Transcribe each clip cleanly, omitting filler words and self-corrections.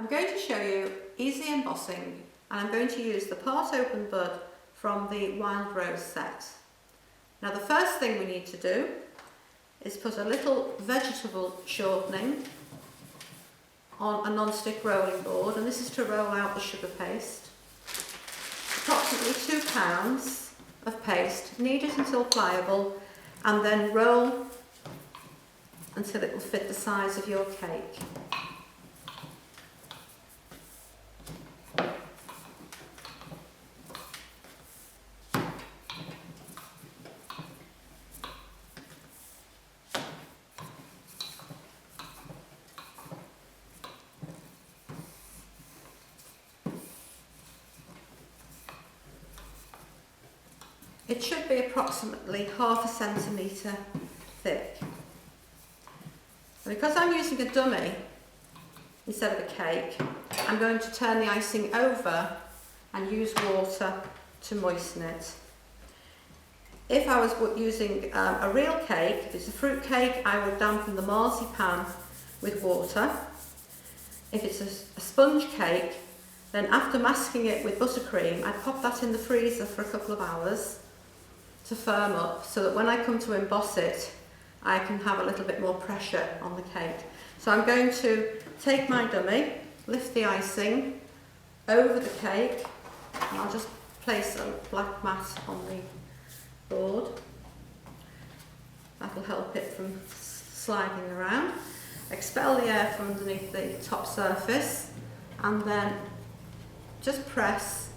I'm going to show you easy embossing, and I'm going to use the part open bud from the Wild Rose set. Now the first thing we need to do is put a little vegetable shortening on a non-stick rolling board, and this is to roll out the sugar paste. Approximately 2 pounds of paste, knead it until pliable and then roll until it will fit the size of your cake. It should be approximately ½ centimetre thick. And because I'm using a dummy instead of a cake, I'm going to turn the icing over and use water to moisten it. If I was using a real cake, if it's a fruit cake, I would dampen the marzipan with water. If it's a sponge cake, then after masking it with buttercream, I'd pop that in the freezer for a couple of hours to firm up, so that when I come to emboss it, I can have a little bit more pressure on the cake. So I'm going to take my dummy, lift the icing over the cake, and I'll just place a black mat on the board. That'll help it from sliding around. Expel the air from underneath the top surface, and then just press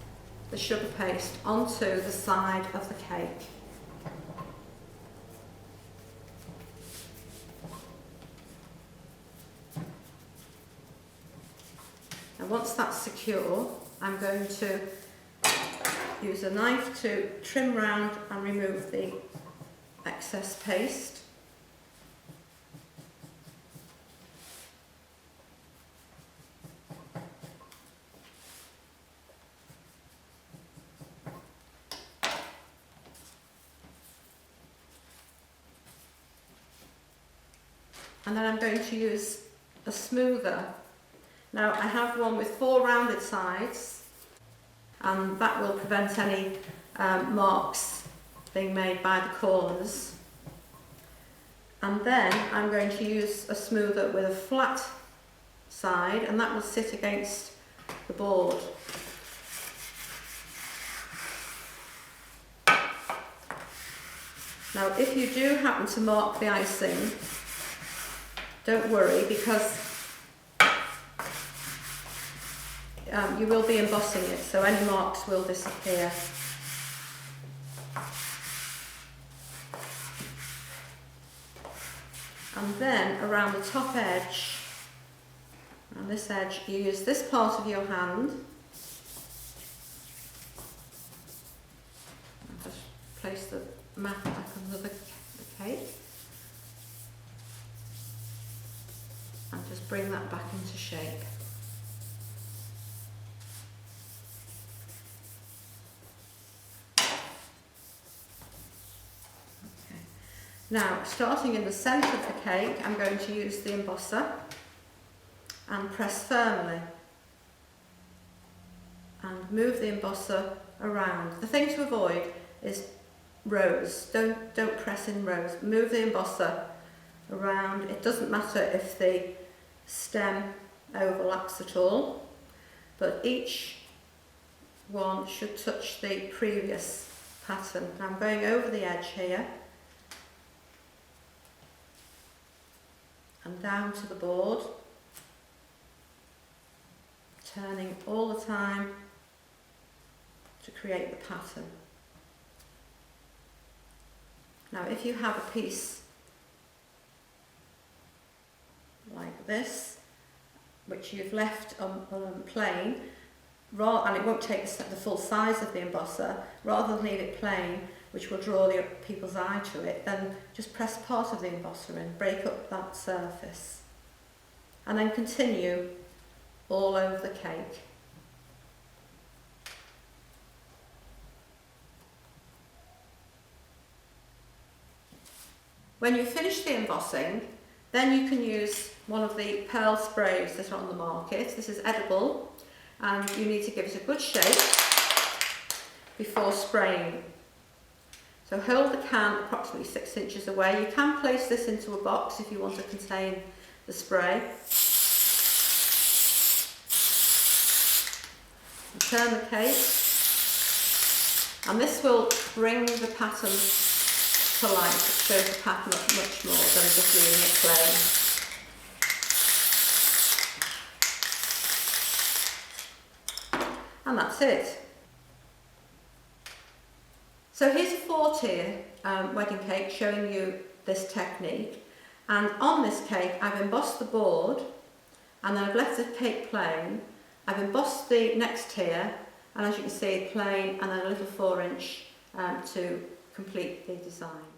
the sugar paste onto the side of the cake. And once that's secure, I'm going to use a knife to trim round and remove the excess paste. And then I'm going to use a smoother. Now I have one with 4 rounded sides, and that will prevent any marks being made by the corners. And then I'm going to use a smoother with a flat side, and that will sit against the board. Now if you do happen to mark the icing, don't worry, because you will be embossing it, so any marks will disappear. And then around the top edge, around this edge, you use this part of your hand. I'll just place the mat back under the cake. And just bring that back into shape. Now, starting in the centre of the cake, I'm going to use the embosser and press firmly and move the embosser around. The thing to avoid is rows. Don't press in rows. Move the embosser around. It doesn't matter if the stem overlaps at all, but each one should touch the previous pattern. Now I'm going over the edge here and down to the board, turning all the time to create the pattern. Now if you have a piece like this, which you've left plain, and it won't take the full size of the embosser, rather than leave it plain, which will draw the people's eye to it, then just press part of the embosser in, break up that surface, and then continue all over the cake. When you finish the embossing, Then you can use one of the pearl sprays that are on the market. This is edible, and you need to give it a good shake before spraying. So hold the can approximately 6 inches away. You can place this into a box if you want to contain the spray. Turn the cake, and this will bring the pattern to life. It shows the pattern up much more than just leaving it plain. And that's it. So here's a 4-tier wedding cake showing you this technique, and on this cake I've embossed the board, and then I've left the cake plain. I've embossed the next tier, and as you can see, plain, and then a little 4-inch to complete the design.